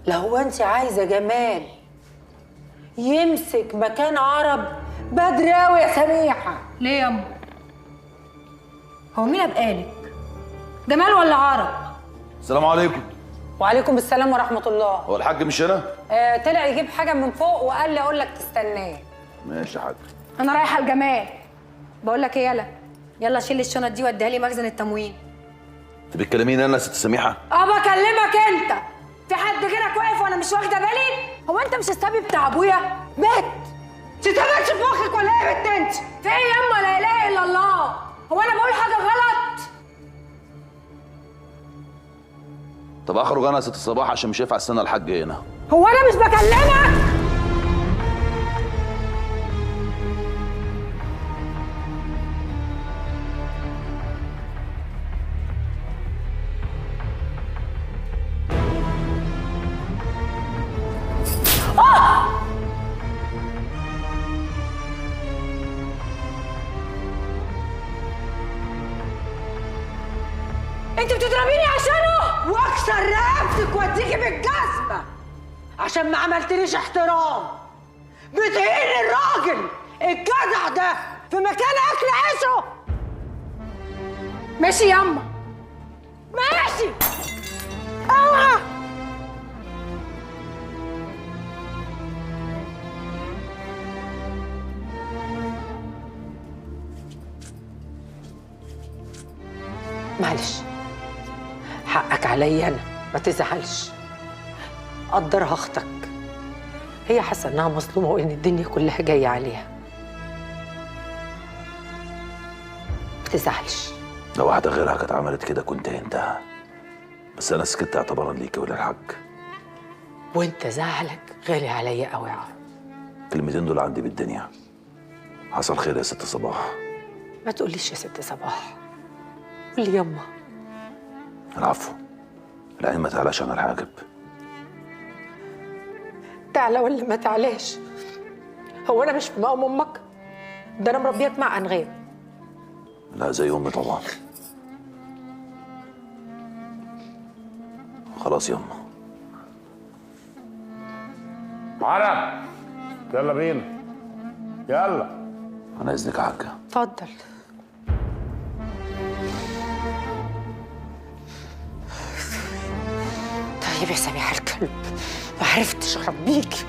لو انت عايزه جمال يمسك مكان عرب بدري قوي يا سميحه. ليه يا أم؟ هو مين أبقالك؟ جمال ولا عرب؟ السلام عليكم. وعليكم السلام ورحمه الله. هو الحاج مش هنا؟ طلع يجيب حاجه من فوق وقال لي اقول لك تستناه. ماشي يا حاج. أنا رايحة لجمال. بقول لك إيه يلا شيل الشنط دي واديها لي مخزن التموين. انت بتكلميني انا يا ست سميحه؟ بكلمك أنت. في حد غيرك واقف وأنا مش واخدة بالي؟ هو أنت مش السبي بتاع أبويا؟ مات. تتهبلش في مخك ولا إيه يا بنت أنت؟ في إيه ياما لا إله إلا الله؟ هو أنا بقول حاجة غلط؟ طب اخرج انا يا ست صباح عشان مش هينفع استنى الحاج هنا. هو أنا مش بكلمك؟ انت بتضربيني عشانه؟ واكسر رقبتك واديكي بالجزمه عشان ما عملتليش احترام. بتهين الراجل الجدع ده في مكان اكل عيشه. ماشي ياما. ماشي. اوعى. معلش، حقك عليا انا، ما تزعلش. قدرها اختك، هي حاسه انها مظلومه وان الدنيا كلها جايه عليها. ما تزعلش. لو واحده غيرها كانت عملت كده كنت انتهى، بس انا سكت اعتبارا ليكي وللحاج. وانت زعلك غالي عليا قوي يا عم. الكلمتين دول عندي بالدنيا. حصل خير يا ست صباح. ما تقوليش يا ست صباح، قولي يما. العفو، العين ما تعلاش عن الحاجب. تعلى ولا ما تعلاش؟ هو انا مش في مقام امك؟ ده انا مربيك مع انغام. لا زي امي طبعا. خلاص يما. عرب يلا بينا. يلا. انا اذنك يا حاجه. اتفضل. طيب يا سميحه الكلب، ما عرفتش اربيكي.